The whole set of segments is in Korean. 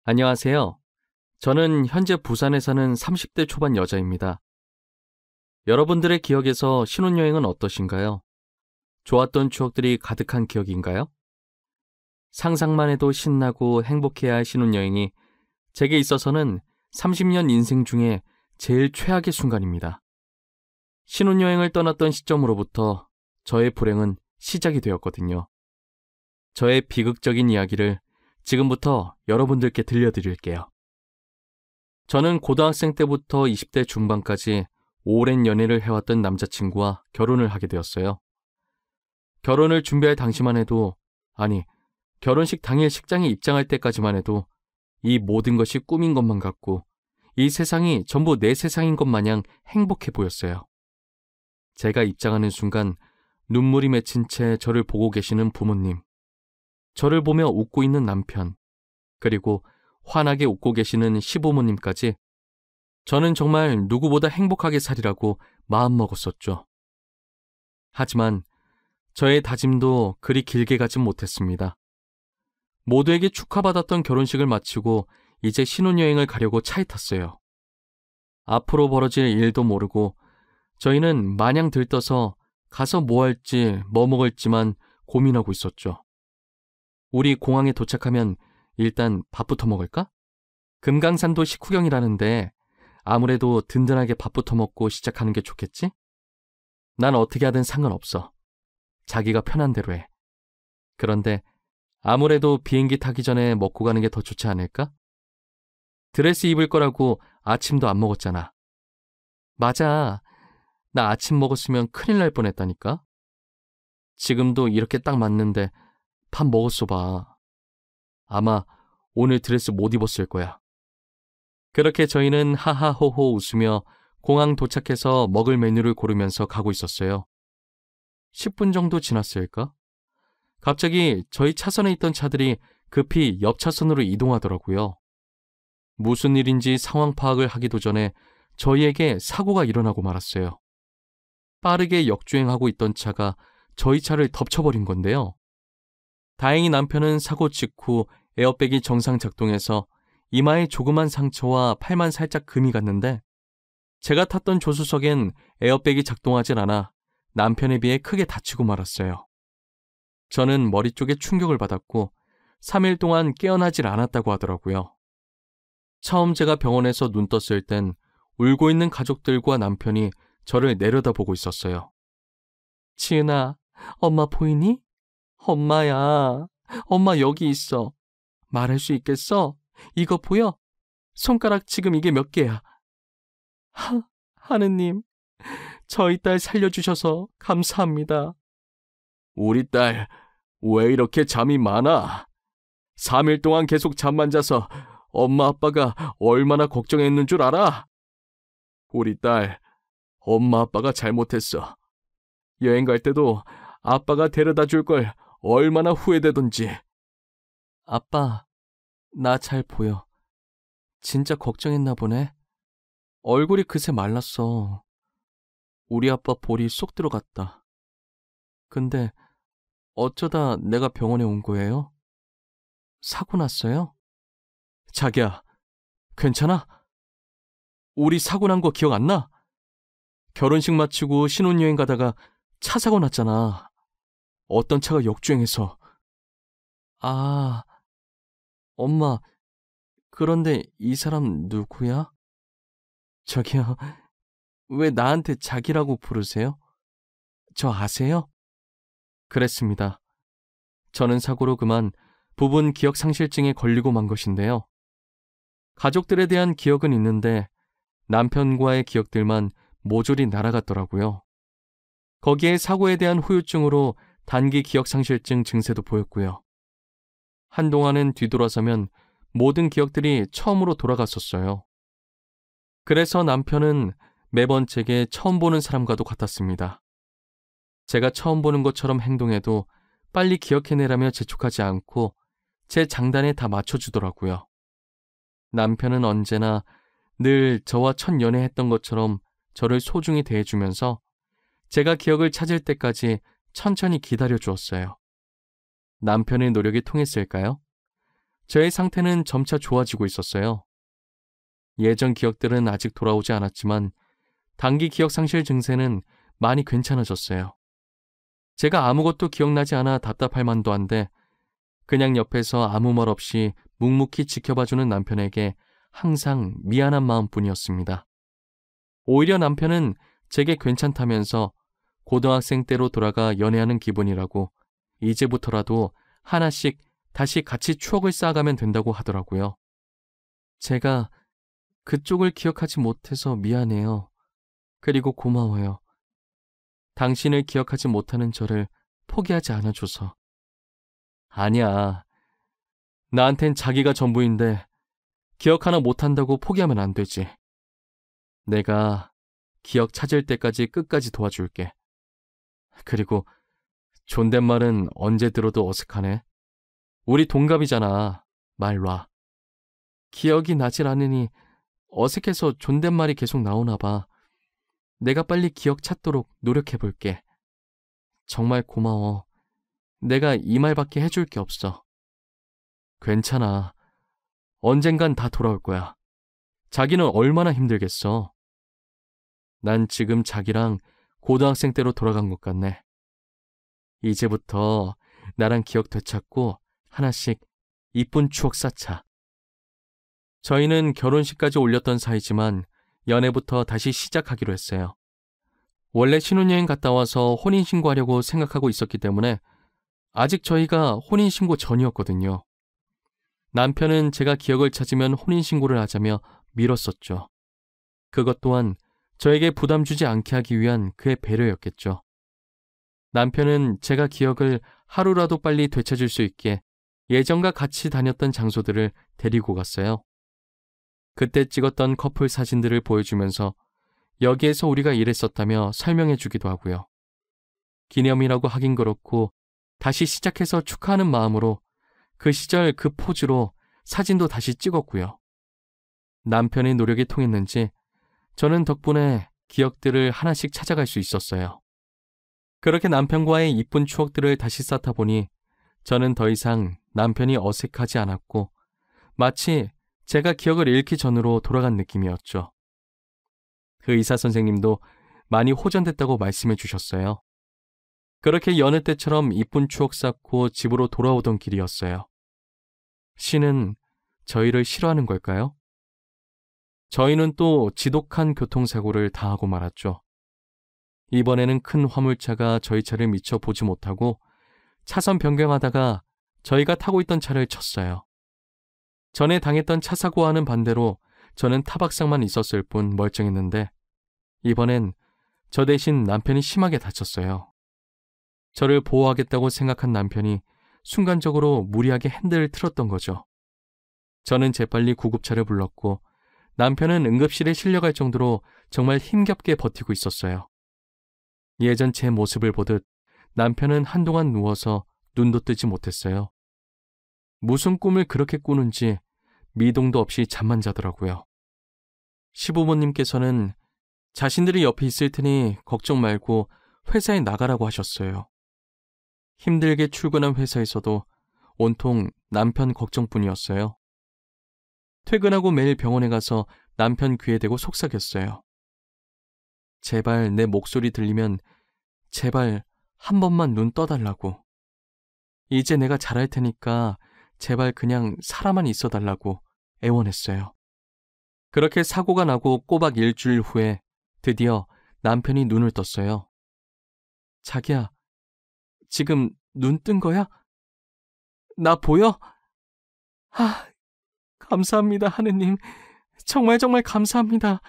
안녕하세요. 저는 현재 부산에 사는 30대 초반 여자입니다. 여러분들의 기억에서 신혼여행은 어떠신가요? 좋았던 추억들이 가득한 기억인가요? 상상만 해도 신나고 행복해야 할 신혼여행이 제게 있어서는 30년 인생 중에 제일 최악의 순간입니다. 신혼여행을 떠났던 시점으로부터 저의 불행은 시작이 되었거든요. 저의 비극적인 이야기를 지금부터 여러분들께 들려드릴게요. 저는 고등학생 때부터 20대 중반까지 오랜 연애를 해왔던 남자친구와 결혼을 하게 되었어요. 결혼을 준비할 당시만 해도, 아니, 결혼식 당일 식장에 입장할 때까지만 해도 이 모든 것이 꿈인 것만 같고 이 세상이 전부 내 세상인 것 마냥 행복해 보였어요. 제가 입장하는 순간 눈물이 맺힌 채 저를 보고 계시는 부모님, 저를 보며 웃고 있는 남편, 그리고 환하게 웃고 계시는 시부모님까지 저는 정말 누구보다 행복하게 살이라고 마음먹었었죠. 하지만 저의 다짐도 그리 길게 가진 못했습니다. 모두에게 축하받았던 결혼식을 마치고 이제 신혼여행을 가려고 차에 탔어요. 앞으로 벌어질 일도 모르고 저희는 마냥 들떠서 가서 뭐 할지 뭐 먹을지만 고민하고 있었죠. 우리 공항에 도착하면 일단 밥부터 먹을까? 금강산도 식후경이라는데 아무래도 든든하게 밥부터 먹고 시작하는 게 좋겠지? 난 어떻게 하든 상관없어. 자기가 편한 대로 해. 그런데 아무래도 비행기 타기 전에 먹고 가는 게 더 좋지 않을까? 드레스 입을 거라고 아침도 안 먹었잖아. 맞아. 나 아침 먹었으면 큰일 날 뻔했다니까? 지금도 이렇게 딱 맞는데 밥 먹었어 봐. 아마 오늘 드레스 못 입었을 거야. 그렇게 저희는 하하호호 웃으며 공항 도착해서 먹을 메뉴를 고르면서 가고 있었어요. 10분 정도 지났을까? 갑자기 저희 차선에 있던 차들이 급히 옆 차선으로 이동하더라고요. 무슨 일인지 상황 파악을 하기도 전에 저희에게 사고가 일어나고 말았어요. 빠르게 역주행하고 있던 차가 저희 차를 덮쳐버린 건데요. 다행히 남편은 사고 직후 에어백이 정상 작동해서 이마에 조그만 상처와 팔만 살짝 금이 갔는데 제가 탔던 조수석엔 에어백이 작동하질 않아 남편에 비해 크게 다치고 말았어요. 저는 머리 쪽에 충격을 받았고 3일 동안 깨어나질 않았다고 하더라고요. 처음 제가 병원에서 눈 떴을 땐 울고 있는 가족들과 남편이 저를 내려다보고 있었어요. 지은아, 엄마 보이니? 엄마야, 엄마 여기 있어. 말할 수 있겠어? 이거 보여? 손가락 지금 이게 몇 개야? 하느님, 저희 딸 살려주셔서 감사합니다. 우리 딸, 왜 이렇게 잠이 많아? 3일 동안 계속 잠만 자서 엄마 아빠가 얼마나 걱정했는 줄 알아? 우리 딸, 엄마 아빠가 잘못했어. 여행 갈 때도 아빠가 데려다 줄 걸 얼마나 후회되던지. 아빠, 나 잘 보여. 진짜 걱정했나 보네. 얼굴이 그새 말랐어. 우리 아빠 볼이 쏙 들어갔다. 근데 어쩌다 내가 병원에 온 거예요? 사고 났어요? 자기야, 괜찮아? 우리 사고 난 거 기억 안 나? 결혼식 마치고 신혼여행 가다가 차 사고 났잖아. 어떤 차가 역주행해서. 아, 엄마, 그런데 이 사람 누구야? 저기요, 왜 나한테 자기라고 부르세요? 저 아세요? 그랬습니다. 저는 사고로 그만 부분 기억상실증에 걸리고 만 것인데요. 가족들에 대한 기억은 있는데 남편과의 기억들만 모조리 날아갔더라고요. 거기에 사고에 대한 후유증으로 단기 기억상실증 증세도 보였고요. 한동안은 뒤돌아서면 모든 기억들이 처음으로 돌아갔었어요. 그래서 남편은 매번 제게 처음 보는 사람과도 같았습니다. 제가 처음 보는 것처럼 행동해도 빨리 기억해내라며 재촉하지 않고 제 장단에 다 맞춰주더라고요. 남편은 언제나 늘 저와 첫 연애했던 것처럼 저를 소중히 대해주면서 제가 기억을 찾을 때까지 천천히 기다려주었어요. 남편의 노력이 통했을까요? 저의 상태는 점차 좋아지고 있었어요. 예전 기억들은 아직 돌아오지 않았지만 단기 기억 상실 증세는 많이 괜찮아졌어요. 제가 아무것도 기억나지 않아 답답할 만도 한데 그냥 옆에서 아무 말 없이 묵묵히 지켜봐주는 남편에게 항상 미안한 마음뿐이었습니다. 오히려 남편은 제게 괜찮다면서 고등학생 때로 돌아가 연애하는 기분이라고 이제부터라도 하나씩 다시 같이 추억을 쌓아가면 된다고 하더라고요. 제가 그쪽을 기억하지 못해서 미안해요. 그리고 고마워요. 당신을 기억하지 못하는 저를 포기하지 않아줘서. 아니야. 나한텐 자기가 전부인데 기억 하나 못한다고 포기하면 안 되지. 내가 기억 찾을 때까지 끝까지 도와줄게. 그리고 존댓말은 언제 들어도 어색하네. 우리 동갑이잖아. 말 놔. 기억이 나질 않으니 어색해서 존댓말이 계속 나오나 봐. 내가 빨리 기억 찾도록 노력해볼게. 정말 고마워. 내가 이 말밖에 해줄 게 없어. 괜찮아. 언젠간 다 돌아올 거야. 자기는 얼마나 힘들겠어. 난 지금 자기랑 고등학생 때로 돌아간 것 같네. 이제부터 나랑 기억 되찾고 하나씩 이쁜 추억 쌓자. 저희는 결혼식까지 올렸던 사이지만 연애부터 다시 시작하기로 했어요. 원래 신혼여행 갔다 와서 혼인신고하려고 생각하고 있었기 때문에 아직 저희가 혼인신고 전이었거든요. 남편은 제가 기억을 찾으면 혼인신고를 하자며 미뤘었죠. 그것 또한 저에게 부담 주지 않게 하기 위한 그의 배려였겠죠. 남편은 제가 기억을 하루라도 빨리 되찾을 수 있게 예전과 같이 다녔던 장소들을 데리고 갔어요. 그때 찍었던 커플 사진들을 보여주면서 여기에서 우리가 이랬었다며 설명해 주기도 하고요. 기념이라고 하긴 그렇고 다시 시작해서 축하하는 마음으로 그 시절 그 포즈로 사진도 다시 찍었고요. 남편의 노력이 통했는지 저는 덕분에 기억들을 하나씩 찾아갈 수 있었어요. 그렇게 남편과의 이쁜 추억들을 다시 쌓다 보니 저는 더 이상 남편이 어색하지 않았고 마치 제가 기억을 잃기 전으로 돌아간 느낌이었죠. 그 의사 선생님도 많이 호전됐다고 말씀해 주셨어요. 그렇게 여느 때처럼 이쁜 추억 쌓고 집으로 돌아오던 길이었어요. 신은 저희를 싫어하는 걸까요? 저희는 또 지독한 교통사고를 당하고 말았죠. 이번에는 큰 화물차가 저희 차를 미처 보지 못하고 차선 변경하다가 저희가 타고 있던 차를 쳤어요. 전에 당했던 차 사고와는 반대로 저는 타박상만 있었을 뿐 멀쩡했는데 이번엔 저 대신 남편이 심하게 다쳤어요. 저를 보호하겠다고 생각한 남편이 순간적으로 무리하게 핸들을 틀었던 거죠. 저는 재빨리 구급차를 불렀고 남편은 응급실에 실려갈 정도로 정말 힘겹게 버티고 있었어요. 예전 제 모습을 보듯 남편은 한동안 누워서 눈도 뜨지 못했어요. 무슨 꿈을 그렇게 꾸는지 미동도 없이 잠만 자더라고요. 시부모님께서는 자신들이 옆에 있을 테니 걱정 말고 회사에 나가라고 하셨어요. 힘들게 출근한 회사에서도 온통 남편 걱정뿐이었어요. 퇴근하고 매일 병원에 가서 남편 귀에 대고 속삭였어요. 제발 내 목소리 들리면 제발 한 번만 눈 떠달라고. 이제 내가 잘할 테니까 제발 그냥 살아만 있어달라고 애원했어요. 그렇게 사고가 나고 꼬박 일주일 후에 드디어 남편이 눈을 떴어요. 자기야, 지금 눈 뜬 거야? 나 보여? 감사합니다, 하느님. 정말 감사합니다.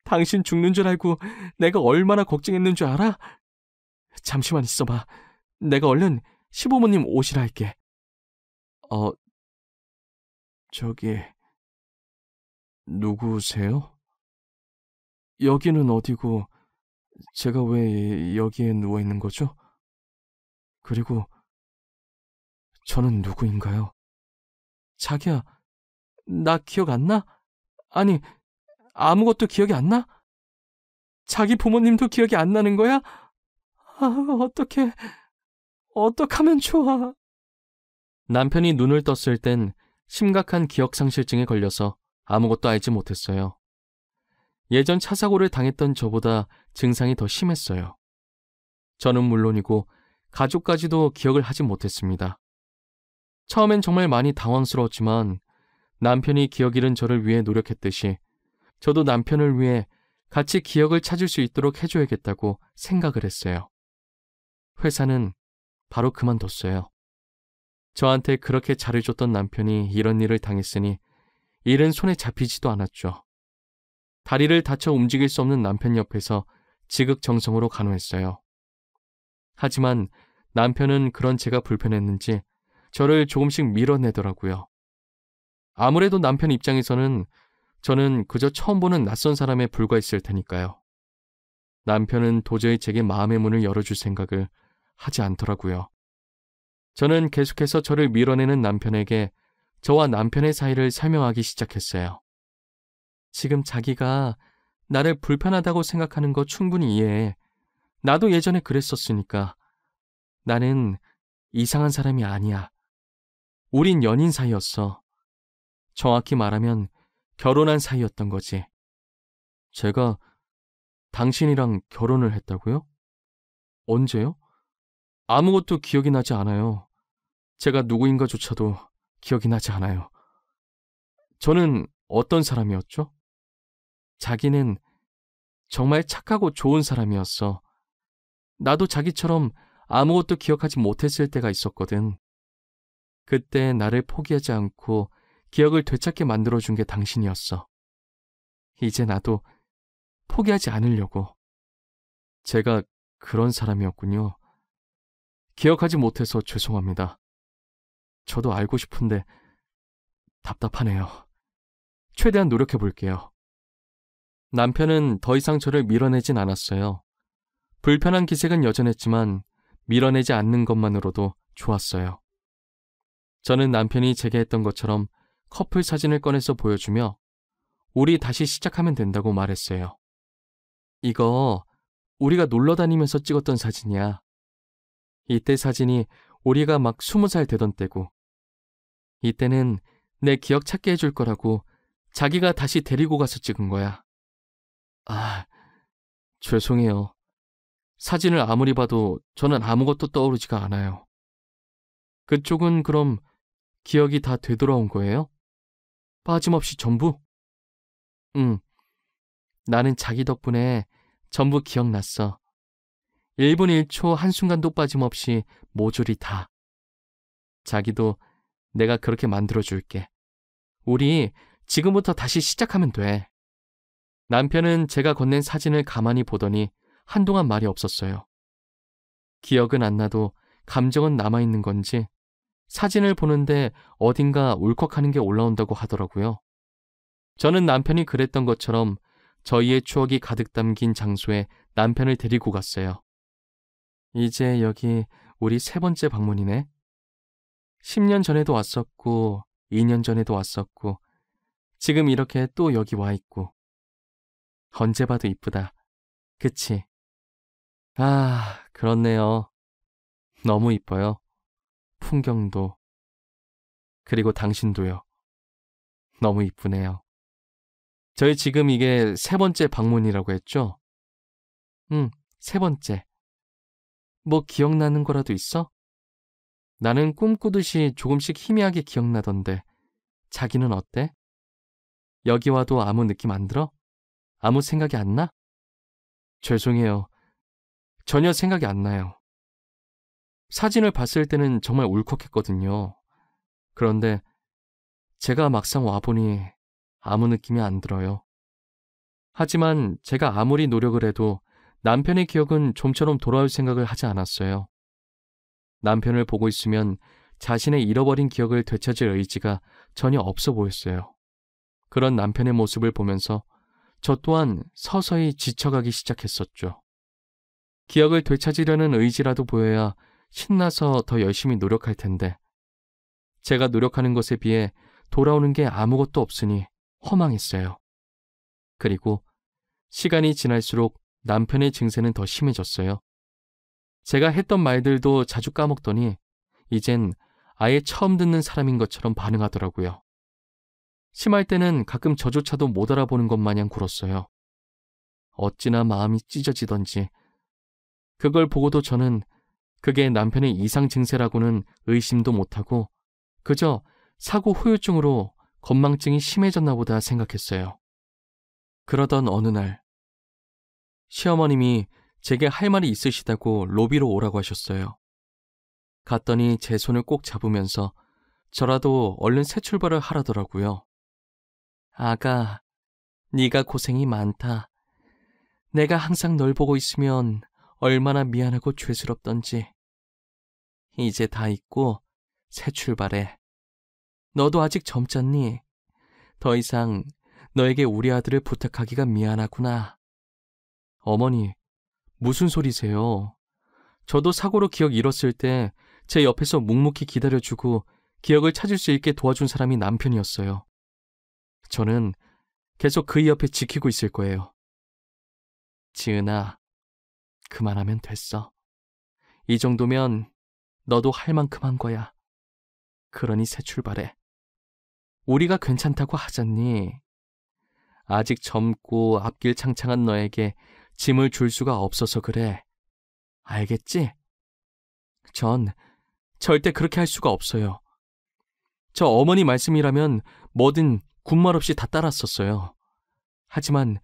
당신 죽는 줄 알고 내가 얼마나 걱정했는 줄 알아? 잠시만 있어봐. 내가 얼른 시부모님 오시라 할게. 저기, 누구세요? 여기는 어디고 제가 왜 여기에 누워 있는 거죠? 그리고 저는 누구인가요? 자기야, 나 기억 안 나? 아니, 아무것도 기억이 안 나? 자기 부모님도 기억이 안 나는 거야? 어떡하면 좋아. 남편이 눈을 떴을 땐 심각한 기억상실증에 걸려서 아무것도 알지 못했어요. 예전 차 사고를 당했던 저보다 증상이 더 심했어요. 저는 물론이고 가족까지도 기억을 하지 못했습니다. 처음엔 정말 많이 당황스러웠지만 남편이 기억 잃은 저를 위해 노력했듯이 저도 남편을 위해 같이 기억을 찾을 수 있도록 해줘야겠다고 생각을 했어요. 회사는 바로 그만뒀어요. 저한테 그렇게 잘해줬던 남편이 이런 일을 당했으니 일은 손에 잡히지도 않았죠. 다리를 다쳐 움직일 수 없는 남편 옆에서 지극정성으로 간호했어요. 하지만 남편은 그런 제가 불편했는지 저를 조금씩 밀어내더라고요. 아무래도 남편 입장에서는 저는 그저 처음 보는 낯선 사람에 불과했을 테니까요. 남편은 도저히 제게 마음의 문을 열어줄 생각을 하지 않더라고요. 저는 계속해서 저를 밀어내는 남편에게 저와 남편의 사이를 설명하기 시작했어요. 지금 자기가 나를 불편하다고 생각하는 거 충분히 이해해. 나도 예전에 그랬었으니까. 나는 이상한 사람이 아니야. 우린 연인 사이였어. 정확히 말하면 결혼한 사이였던 거지. 제가 당신이랑 결혼을 했다고요? 언제요? 아무것도 기억이 나지 않아요. 제가 누구인가조차도 기억이 나지 않아요. 저는 어떤 사람이었죠? 자기는 정말 착하고 좋은 사람이었어. 나도 자기처럼 아무것도 기억하지 못했을 때가 있었거든. 그때 나를 포기하지 않고 기억을 되찾게 만들어준 게 당신이었어. 이제 나도 포기하지 않으려고. 제가 그런 사람이었군요. 기억하지 못해서 죄송합니다. 저도 알고 싶은데 답답하네요. 최대한 노력해 볼게요. 남편은 더 이상 저를 밀어내진 않았어요. 불편한 기색은 여전했지만 밀어내지 않는 것만으로도 좋았어요. 저는 남편이 제게 했던 것처럼 커플 사진을 꺼내서 보여주며 우리 다시 시작하면 된다고 말했어요. 이거 우리가 놀러 다니면서 찍었던 사진이야. 이때 사진이 우리가 막 20살 되던 때고, 이때는 내 기억 찾게 해줄 거라고 자기가 다시 데리고 가서 찍은 거야. 아, 죄송해요. 사진을 아무리 봐도 저는 아무것도 떠오르지가 않아요. 그쪽은 그럼 기억이 다 되돌아온 거예요? 빠짐없이 전부? 응. 나는 자기 덕분에 전부 기억났어. 1분 1초 한순간도 빠짐없이 모조리 다. 자기도 내가 그렇게 만들어줄게. 우리 지금부터 다시 시작하면 돼. 남편은 제가 건넨 사진을 가만히 보더니 한동안 말이 없었어요. 기억은 안 나도 감정은 남아있는 건지 사진을 보는데 어딘가 울컥하는 게 올라온다고 하더라고요. 저는 남편이 그랬던 것처럼 저희의 추억이 가득 담긴 장소에 남편을 데리고 갔어요. 이제 여기 우리 3번째 방문이네. 10년 전에도 왔었고 2년 전에도 왔었고 지금 이렇게 또 여기 와 있고. 언제 봐도 이쁘다. 그치? 아, 그렇네요. 너무 이뻐요. 풍경도. 그리고 당신도요. 너무 이쁘네요. 저희 지금 이게 3번째 방문이라고 했죠? 응, 3번째. 뭐 기억나는 거라도 있어? 나는 꿈꾸듯이 조금씩 희미하게 기억나던데 자기는 어때? 여기 와도 아무 느낌 안 들어? 아무 생각이 안 나? 죄송해요. 전혀 생각이 안 나요. 사진을 봤을 때는 정말 울컥했거든요. 그런데 제가 막상 와보니 아무 느낌이 안 들어요. 하지만 제가 아무리 노력을 해도 남편의 기억은 좀처럼 돌아올 생각을 하지 않았어요. 남편을 보고 있으면 자신의 잃어버린 기억을 되찾을 의지가 전혀 없어 보였어요. 그런 남편의 모습을 보면서 저 또한 서서히 지쳐가기 시작했었죠. 기억을 되찾으려는 의지라도 보여야 신나서 더 열심히 노력할 텐데 제가 노력하는 것에 비해 돌아오는 게 아무것도 없으니 허망했어요. 그리고 시간이 지날수록 남편의 증세는 더 심해졌어요. 제가 했던 말들도 자주 까먹더니 이젠 아예 처음 듣는 사람인 것처럼 반응하더라고요. 심할 때는 가끔 저조차도 못 알아보는 것 마냥 굴었어요. 어찌나 마음이 찢어지던지. 그걸 보고도 저는 그게 남편의 이상 증세라고는 의심도 못하고 그저 사고 후유증으로 건망증이 심해졌나 보다 생각했어요. 그러던 어느 날 시어머님이 제게 할 말이 있으시다고 로비로 오라고 하셨어요. 갔더니 제 손을 꼭 잡으면서 저라도 얼른 새 출발을 하라더라고요. 아가, 네가 고생이 많다. 내가 항상 널 보고 있으면 얼마나 미안하고 죄스럽던지. 이제 다 잊고 새 출발해. 너도 아직 젊잖니? 더 이상 너에게 우리 아들을 부탁하기가 미안하구나. 어머니, 무슨 소리세요? 저도 사고로 기억 잃었을 때 제 옆에서 묵묵히 기다려주고 기억을 찾을 수 있게 도와준 사람이 남편이었어요. 저는 계속 그의 옆에 지키고 있을 거예요. 지은아, 그만하면 됐어. 이 정도면 너도 할 만큼 한 거야. 그러니 새 출발해. 우리가 괜찮다고 하잖니. 아직 젊고 앞길 창창한 너에게 짐을 줄 수가 없어서 그래. 알겠지? 전 절대 그렇게 할 수가 없어요. 저 어머니 말씀이라면 뭐든 군말 없이 다 따랐었어요. 하지만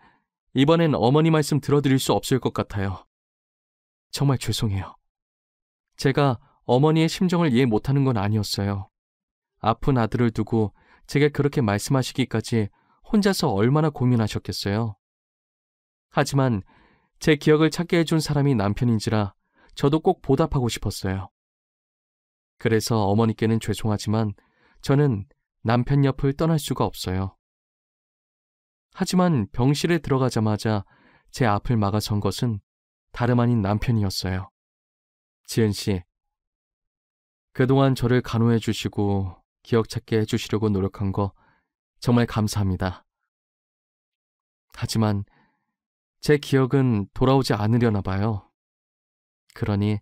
이번엔 어머니 말씀 들어드릴 수 없을 것 같아요. 정말 죄송해요. 제가 어머니의 심정을 이해 못하는 건 아니었어요. 아픈 아들을 두고 제게 그렇게 말씀하시기까지 혼자서 얼마나 고민하셨겠어요. 하지만 제 기억을 찾게 해준 사람이 남편인지라 저도 꼭 보답하고 싶었어요. 그래서 어머니께는 죄송하지만 저는 남편 옆을 떠날 수가 없어요. 하지만 병실에 들어가자마자 제 앞을 막아선 것은 다름 아닌 남편이었어요. 지은 씨, 그동안 저를 간호해 주시고 기억 찾게 해주시려고 노력한 거 정말 감사합니다. 하지만 제 기억은 돌아오지 않으려나 봐요. 그러니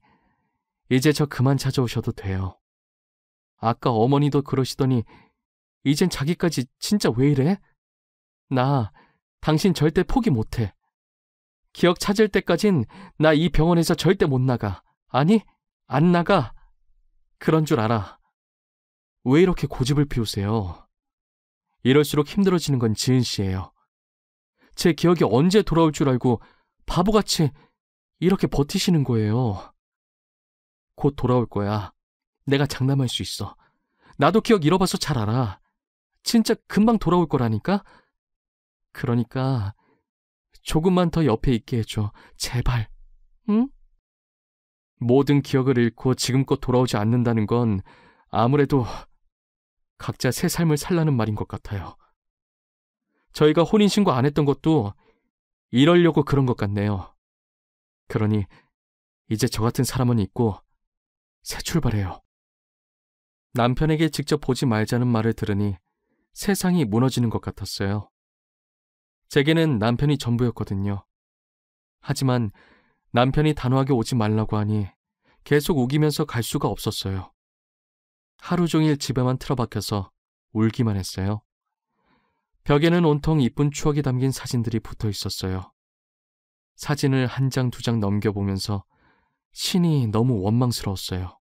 이제 저 그만 찾아오셔도 돼요. 아까 어머니도 그러시더니 이젠 자기까지 진짜 왜 이래? 나 당신 절대 포기 못해. 기억 찾을 때까진 나 이 병원에서 절대 못 나가. 아니, 안 나가. 그런 줄 알아. 왜 이렇게 고집을 피우세요? 이럴수록 힘들어지는 건 지은 씨예요. 제 기억이 언제 돌아올 줄 알고 바보같이 이렇게 버티시는 거예요. 곧 돌아올 거야. 내가 장담할 수 있어. 나도 기억 잃어봐서 잘 알아. 진짜 금방 돌아올 거라니까? 그러니까 조금만 더 옆에 있게 해줘. 제발. 응? 모든 기억을 잃고 지금껏 돌아오지 않는다는 건 아무래도 각자 새 삶을 살라는 말인 것 같아요. 저희가 혼인신고 안 했던 것도 이러려고 그런 것 같네요. 그러니 이제 저 같은 사람은 있고 새 출발해요. 남편에게 직접 보지 말자는 말을 들으니 세상이 무너지는 것 같았어요. 제게는 남편이 전부였거든요. 하지만 남편이 단호하게 오지 말라고 하니 계속 우기면서 갈 수가 없었어요. 하루 종일 집에만 틀어박혀서 울기만 했어요. 벽에는 온통 이쁜 추억이 담긴 사진들이 붙어 있었어요. 사진을 한 장, 두 장 넘겨보면서 신이 너무 원망스러웠어요.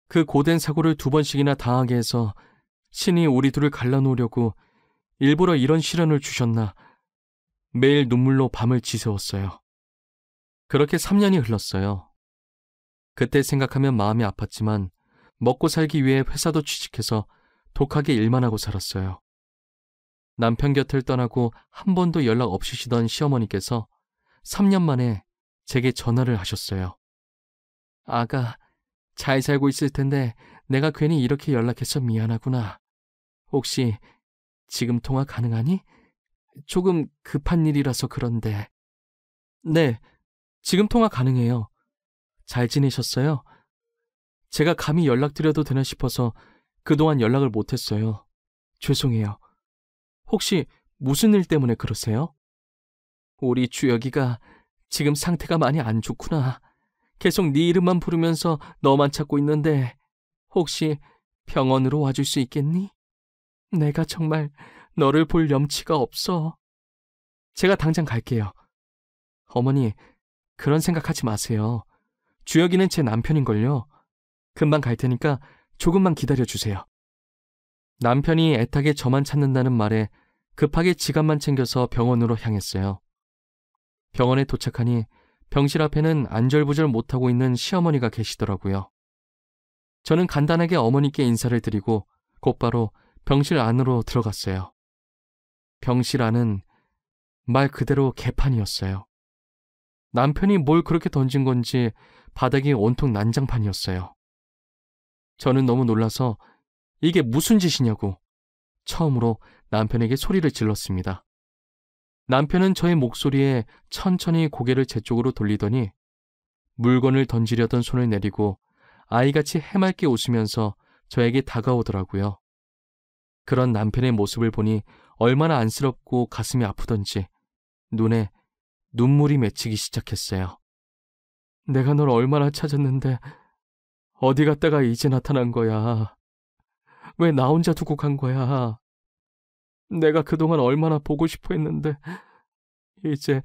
그 고된 사고를 2번씩이나 당하게 해서 신이 우리 둘을 갈라놓으려고 일부러 이런 시련을 주셨나 매일 눈물로 밤을 지새웠어요. 그렇게 3년이 흘렀어요. 그때 생각하면 마음이 아팠지만 먹고 살기 위해 회사도 취직해서 독하게 일만 하고 살았어요. 남편 곁을 떠나고 한 번도 연락 없으시던 시어머니께서 3년 만에 제게 전화를 하셨어요. 아가, 잘 살고 있을 텐데 내가 괜히 이렇게 연락해서 미안하구나. 혹시 지금 통화 가능하니? 조금 급한 일이라서 그런데. 네, 지금 통화 가능해요. 잘 지내셨어요? 제가 감히 연락드려도 되나 싶어서 그동안 연락을 못했어요. 죄송해요. 혹시 무슨 일 때문에 그러세요? 우리 주혁이가 지금 상태가 많이 안 좋구나. 계속 네 이름만 부르면서 너만 찾고 있는데 혹시 병원으로 와줄 수 있겠니? 내가 정말 너를 볼 염치가 없어. 제가 당장 갈게요. 어머니, 그런 생각하지 마세요. 주혁이는 제 남편인걸요. 금방 갈 테니까 조금만 기다려주세요. 남편이 애타게 저만 찾는다는 말에 급하게 지갑만 챙겨서 병원으로 향했어요. 병원에 도착하니 병실 앞에는 안절부절 못하고 있는 시어머니가 계시더라고요. 저는 간단하게 어머니께 인사를 드리고 곧바로 병실 안으로 들어갔어요. 병실 안은 말 그대로 개판이었어요. 남편이 뭘 그렇게 던진 건지 바닥이 온통 난장판이었어요. 저는 너무 놀라서 이게 무슨 짓이냐고 처음으로 남편에게 소리를 질렀습니다. 남편은 저의 목소리에 천천히 고개를 제 쪽으로 돌리더니 물건을 던지려던 손을 내리고 아이같이 해맑게 웃으면서 저에게 다가오더라고요. 그런 남편의 모습을 보니 얼마나 안쓰럽고 가슴이 아프던지 눈에 눈물이 맺히기 시작했어요. 내가 널 얼마나 찾았는데 어디 갔다가 이제 나타난 거야. 왜 나 혼자 두고 간 거야. 내가 그동안 얼마나 보고 싶어 했는데 이제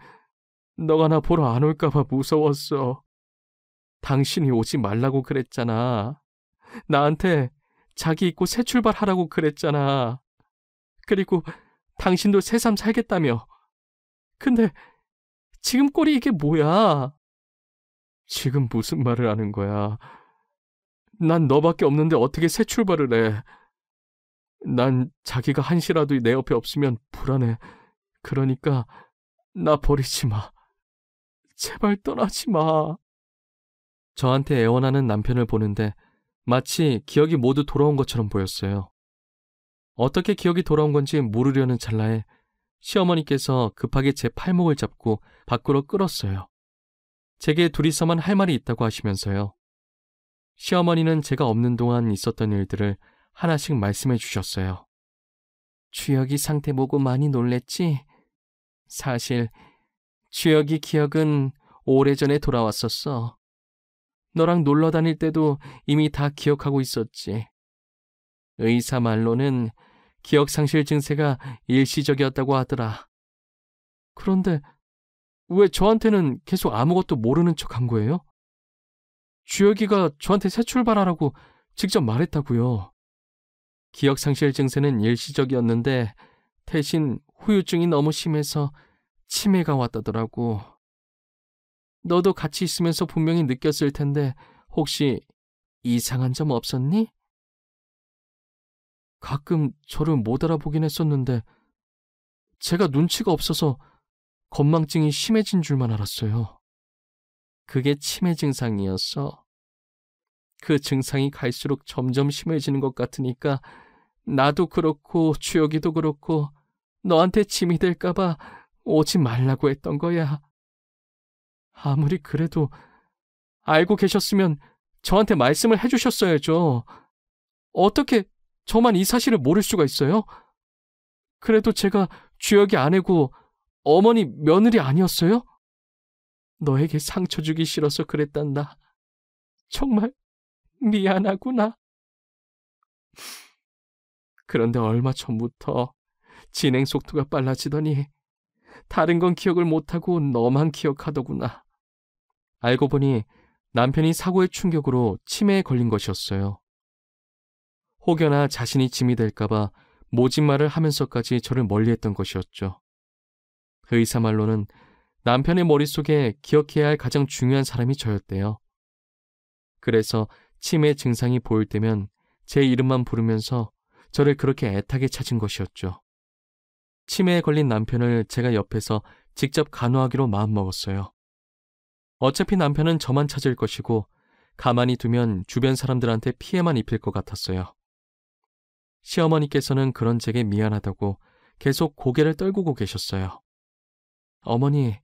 너가 나 보러 안 올까 봐 무서웠어. 당신이 오지 말라고 그랬잖아. 나한테 자기 있고 새 출발하라고 그랬잖아. 그리고 당신도 새삼 살겠다며. 근데 지금 꼴이 이게 뭐야? 지금 무슨 말을 하는 거야? 난 너밖에 없는데 어떻게 새 출발을 해? 난 자기가 한시라도 내 옆에 없으면 불안해. 그러니까 나 버리지 마. 제발 떠나지 마. 저한테 애원하는 남편을 보는데 마치 기억이 모두 돌아온 것처럼 보였어요. 어떻게 기억이 돌아온 건지 물으려는 찰나에 시어머니께서 급하게 제 팔목을 잡고 밖으로 끌었어요. 제게 둘이서만 할 말이 있다고 하시면서요. 시어머니는 제가 없는 동안 있었던 일들을 하나씩 말씀해 주셨어요. 주혁이 상태 보고 많이 놀랬지? 사실 주혁이 기억은 오래전에 돌아왔었어. 너랑 놀러 다닐 때도 이미 다 기억하고 있었지. 의사 말로는 기억상실 증세가 일시적이었다고 하더라. 그런데 왜 저한테는 계속 아무것도 모르는 척 한 거예요? 주혁이가 저한테 새 출발하라고 직접 말했다고요. 기억상실 증세는 일시적이었는데 대신 후유증이 너무 심해서 치매가 왔다더라고. 너도 같이 있으면서 분명히 느꼈을 텐데 혹시 이상한 점 없었니? 가끔 저를 못 알아보긴 했었는데 제가 눈치가 없어서 건망증이 심해진 줄만 알았어요. 그게 치매 증상이었어. 그 증상이 갈수록 점점 심해지는 것 같으니까 나도 그렇고 주혁이도 그렇고 너한테 짐이 될까봐 오지 말라고 했던 거야. 아무리 그래도 알고 계셨으면 저한테 말씀을 해주셨어야죠. 어떻게 저만 이 사실을 모를 수가 있어요? 그래도 제가 주혁이 아내고 어머니 며느리 아니었어요? 너에게 상처 주기 싫어서 그랬단다. 정말 미안하구나. 그런데 얼마 전부터 진행 속도가 빨라지더니 다른 건 기억을 못하고 너만 기억하더구나. 알고 보니 남편이 사고의 충격으로 치매에 걸린 것이었어요. 혹여나 자신이 짐이 될까봐 모진말을 하면서까지 저를 멀리했던 것이었죠. 의사 말로는 남편의 머릿속에 기억해야 할 가장 중요한 사람이 저였대요. 그래서 치매 증상이 보일 때면 제 이름만 부르면서 저를 그렇게 애타게 찾은 것이었죠. 치매에 걸린 남편을 제가 옆에서 직접 간호하기로 마음먹었어요. 어차피 남편은 저만 찾을 것이고 가만히 두면 주변 사람들한테 피해만 입힐 것 같았어요. 시어머니께서는 그런 제게 미안하다고 계속 고개를 떨구고 계셨어요. 어머니,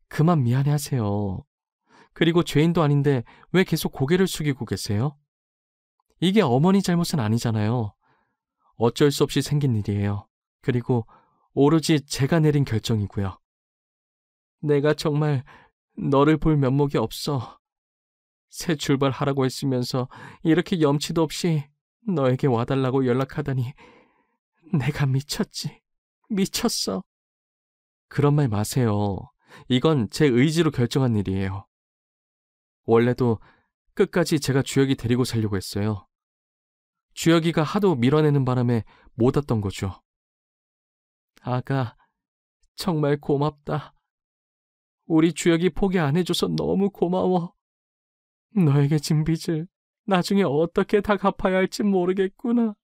그만 미안해하세요. 그리고 죄인도 아닌데 왜 계속 고개를 숙이고 계세요? 이게 어머니 잘못은 아니잖아요. 어쩔 수 없이 생긴 일이에요. 그리고 오로지 제가 내린 결정이고요. 내가 정말 너를 볼 면목이 없어. 새 출발하라고 했으면서 이렇게 염치도 없이 너에게 와달라고 연락하다니 내가 미쳤지. 미쳤어. 그런 말 마세요. 이건 제 의지로 결정한 일이에요. 원래도 끝까지 제가 주혁이 데리고 살려고 했어요. 주혁이가 하도 밀어내는 바람에 못 왔던 거죠. 아가, 정말 고맙다. 우리 주혁이 포기 안 해줘서 너무 고마워. 너에게 진 빚을 나중에 어떻게 다 갚아야 할지 모르겠구나.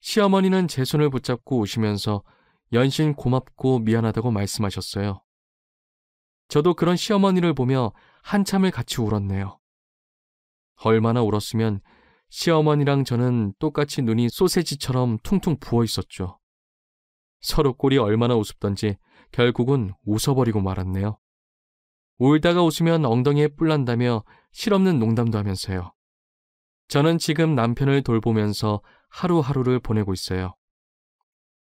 시어머니는 제 손을 붙잡고 우시면서 연신 고맙고 미안하다고 말씀하셨어요. 저도 그런 시어머니를 보며 한참을 같이 울었네요. 얼마나 울었으면 시어머니랑 저는 똑같이 눈이 소세지처럼 퉁퉁 부어 있었죠. 서로 꼴이 얼마나 우습던지 결국은 웃어버리고 말았네요. 울다가 웃으면 엉덩이에 뿔 난다며 실없는 농담도 하면서요. 저는 지금 남편을 돌보면서 하루하루를 보내고 있어요.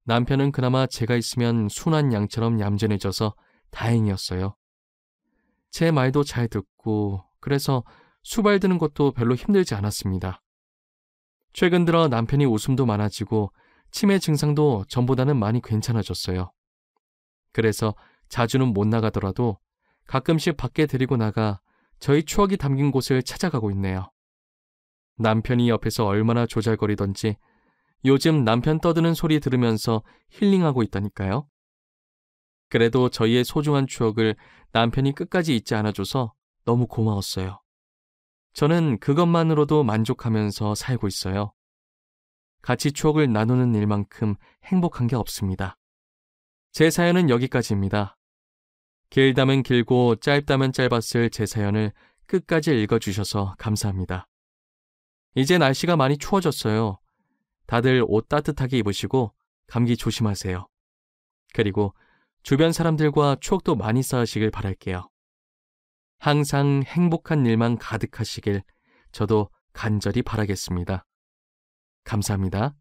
남편은 그나마 제가 있으면 순한 양처럼 얌전해져서 다행이었어요. 제 말도 잘 듣고 그래서 수발드는 것도 별로 힘들지 않았습니다. 최근 들어 남편이 웃음도 많아지고 치매 증상도 전보다는 많이 괜찮아졌어요. 그래서 자주는 못 나가더라도 가끔씩 밖에 데리고 나가 저희 추억이 담긴 곳을 찾아가고 있네요. 남편이 옆에서 얼마나 조잘거리던지 요즘 남편 떠드는 소리 들으면서 힐링하고 있다니까요. 그래도 저희의 소중한 추억을 남편이 끝까지 잊지 않아줘서 너무 고마웠어요. 저는 그것만으로도 만족하면서 살고 있어요. 같이 추억을 나누는 일만큼 행복한 게 없습니다. 제 사연은 여기까지입니다. 길다면 길고 짧다면 짧았을 제 사연을 끝까지 읽어주셔서 감사합니다. 이제 날씨가 많이 추워졌어요. 다들 옷 따뜻하게 입으시고 감기 조심하세요. 그리고 주변 사람들과 추억도 많이 쌓으시길 바랄게요. 항상 행복한 일만 가득하시길 저도 간절히 바라겠습니다. 감사합니다.